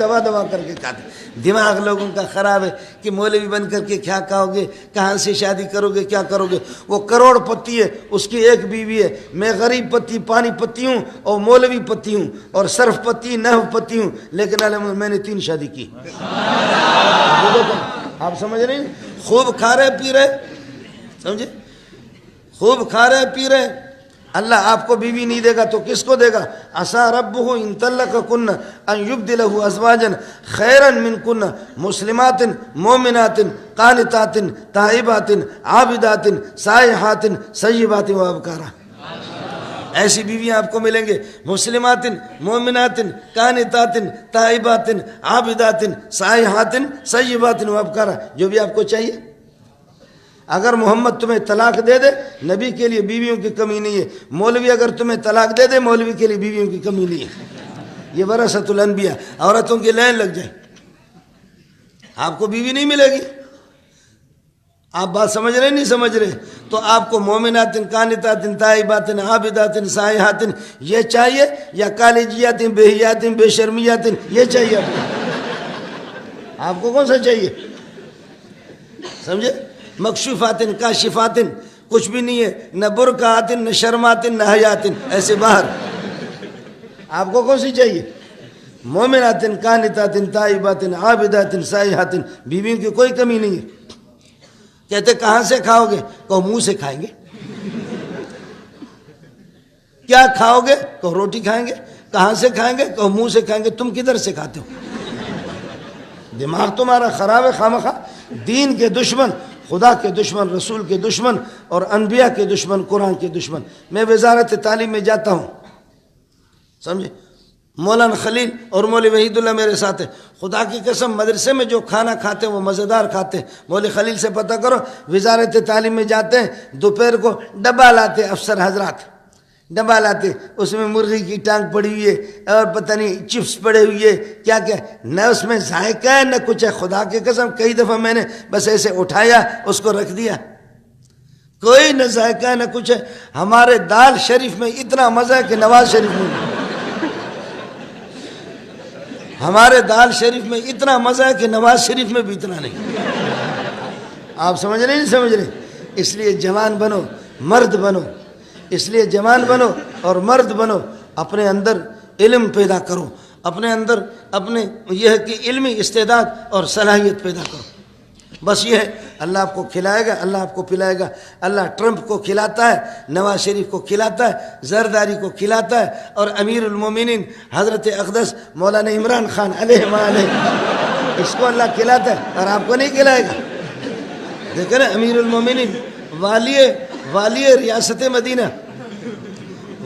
دبا دبا کر کے کھاتے. دماغ لوگوں کا خراب ہے کہ مولوی بن کر کے کیا کھاؤ گے, کہاں سے شادی کرو گے, کیا کرو گے. وہ کروڑ پتی ہے, اس کی ایک بیوی ہے. میں غریب پتی پانی پتی ہوں اور مولوی پتی ہوں اور صرف پتی نحو پتی ہوں, لیکن الحمدللہ میں نے 3 شادی کی. آپ سمجھ رہے ہیں؟ خوب کھا رہے پی رہے, سمجھے, خوب کھا رہے پی رہے. اللہ آپ کو بیوی نہیں دے گا تو کس کو دے گا؟ عسى ربه ان طلقكن ان يبدله ازواجا خيرا منكن مسلمات مؤمنات قانتات تائبات عابدات سائحات سیبات وابکارا. ایسی بیویاں آپ کو ملیں گے, مسلمات مومنات قانتات تائبات عابدات سائحات سیبات وابکارا, جو بھی آپ کو چاہیے. اگر محمد تمہیں طلاق دے دے, نبی کے لیے بیویوں کی کمی نہیں ہے. مولوی اگر تمہیں طلاق دے دے, مولوی کے لیے بیویوں کی کمی نہیں ہے. یہ ورثۃ الانبیاء, عورتوں کی لائن لگ جائے, آپ کو بیوی نہیں ملے گی. آپ بات سمجھ رہے نہیں سمجھ رہے؟ تو آپ کو مومنات قانتات تائبات عابدات سائحات یہ چاہیے, یا کالجیات بہیات بے شرمیات یہ چاہیے آپ کو؟ آپ کو کون سا چاہیے؟ سمجھے؟ مکشوفات کاشفات کچھ بھی نہیں ہے, نہ برقعات نہ شرمات نہ حیات, ایسے باہر. آپ کو کون سی چاہیے؟ مومنات قانتات تائبات عابدات سائحات, بیویوں کی کوئی کمی نہیں ہے. کہتے کہاں سے کھاؤ گے؟ کہو منہ سے کھائیں گے. کیا کھاؤ گے؟ کہو روٹی کھائیں گے. کہاں سے کھائیں گے؟ کہو منہ سے کھائیں گے. تم کدھر سے کھاتے ہو؟ دماغ تمہارا خراب ہے خامخواہ. دین کے دشمن, خدا کے دشمن, رسول کے دشمن اور انبیاء کے دشمن, قرآن کے دشمن. میں وزارت تعلیم میں جاتا ہوں, سمجھے, مولانا خلیل اور مولوی وحید اللہ میرے ساتھ ہے. خدا کی قسم مدرسے میں جو کھانا کھاتے ہیں وہ مزیدار کھاتے ہیں. مولوی خلیل سے پتہ کرو, وزارت تعلیم میں جاتے ہیں, دوپہر کو ڈبہ لاتے افسر حضرات, ڈبہ لاتے, اس میں مرغی کی ٹانگ پڑی ہوئی ہے اور پتہ نہیں چپس پڑے ہوئی ہے, کیا کیا, نہ اس میں ذائقہ ہے نہ کچھ ہے. خدا کی قسم کئی دفعہ میں نے بس ایسے اٹھایا, اس کو رکھ دیا, کوئی نہ ذائقہ ہے نہ کچھ ہے. ہمارے دال شریف میں اتنا مزہ ہے کہ نواز شریف میں نہیں. ہمارے دال شریف میں اتنا مزہ ہے کہ نواز شریف میں بھی اتنا نہیں. آپ سمجھ رہے نہیں سمجھ رہے؟ اس لیے جوان بنو, مرد بنو, اس لیے جوان بنو اور مرد بنو. اپنے اندر علم پیدا کرو, اپنے اندر اپنے یہ ہے کہ علمی استعداد اور صلاحیت پیدا کرو. بس یہ ہے, اللہ آپ کو کھلائے گا, اللہ آپ کو پلائے گا. اللہ ٹرمپ کو کھلاتا ہے, نواز شریف کو کھلاتا ہے, زرداری کو کھلاتا ہے, اور امیر المومنین حضرت اقدس مولانا عمران خان علیہ وآلہ, اس کو اللہ کھلاتا ہے اور آپ کو نہیں کھلائے گا. دیکھیں نا, امیر المومنین والی ریاست مدینہ,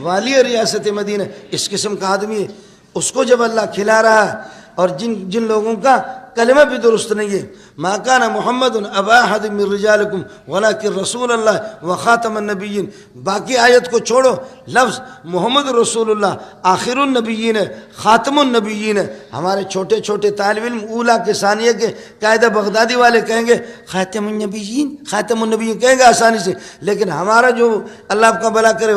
والی ریاست مدینہ, اس قسم کا آدمی ہے. اس کو جب اللہ کھلا رہا ہے, اور جن لوگوں کا کلمہ بھی درست نہیں ہے, ما کان محمد ابا احد من رجالکم ولکن رسول اللہ وخاتم النبیین. باقی آیت کو چھوڑو, لفظ محمد رسول اللہ آخر النبیین ہے, خاتم النبیین ہے. ہمارے چھوٹے چھوٹے طالب علم اولا کے ثانیہ کے قاعدہ بغدادی والے کہیں گے خاتم النبیین, خاتم النبیین کہیں گے آسانی سے, لیکن ہمارا جو اللہ آپ کا بھلا کرے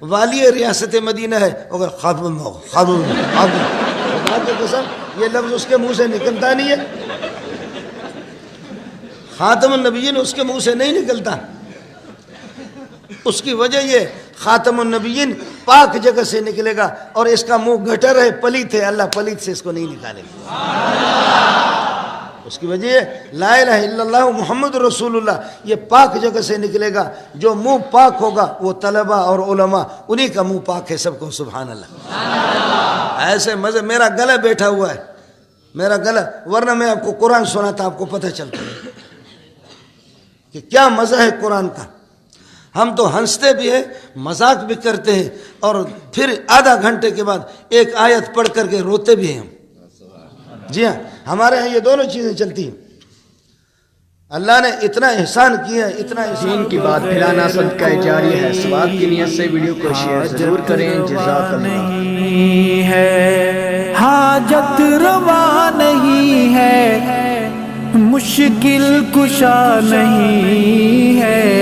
والی ریاست مدینہ ہے, اگر خاتم خدا کی قسم یہ لفظ اس کے منہ سے نکلتا نہیں ہے. خاتم النبیین اس کے منہ سے نہیں نکلتا. اس کی وجہ یہ, خاتم النبیین پاک جگہ سے نکلے گا, اور اس کا منہ گٹر ہے, پلیت ہے, اللہ پلیت سے اس کو نہیں نکالے گا. اس کی وجہ لا الہ الا اللہ محمد رسول اللہ, یہ پاک جگہ سے نکلے گا. جو منہ پاک ہوگا وہ طلبہ اور علماء, انہی کا منہ پاک ہے. سب کو سبحان اللہ. ایسے مزے, میرا گلا بیٹھا ہوا ہے, میرا گلا, ورنہ میں آپ کو قرآن سناتا, آپ کو پتہ چلتا کہ کیا مزہ ہے قرآن کا. ہم تو ہنستے بھی ہیں, مذاق بھی کرتے ہیں, اور پھر آدھا گھنٹے کے بعد ایک آیت پڑھ کر کے روتے بھی ہیں ہم. جی ہاں, ہمارے ہاں یہ دونوں چیزیں چلتی ہیں. اللہ نے اتنا احسان کیا, اتنا احسان کی بات پھیلانا صدقہ جاری ہے. ثواب کی نیت سے ویڈیو کو شیئر ضرور کریں. جزاک اللہ. حاجت روا نہیں ہے, مشکل کشا نہیں ہے.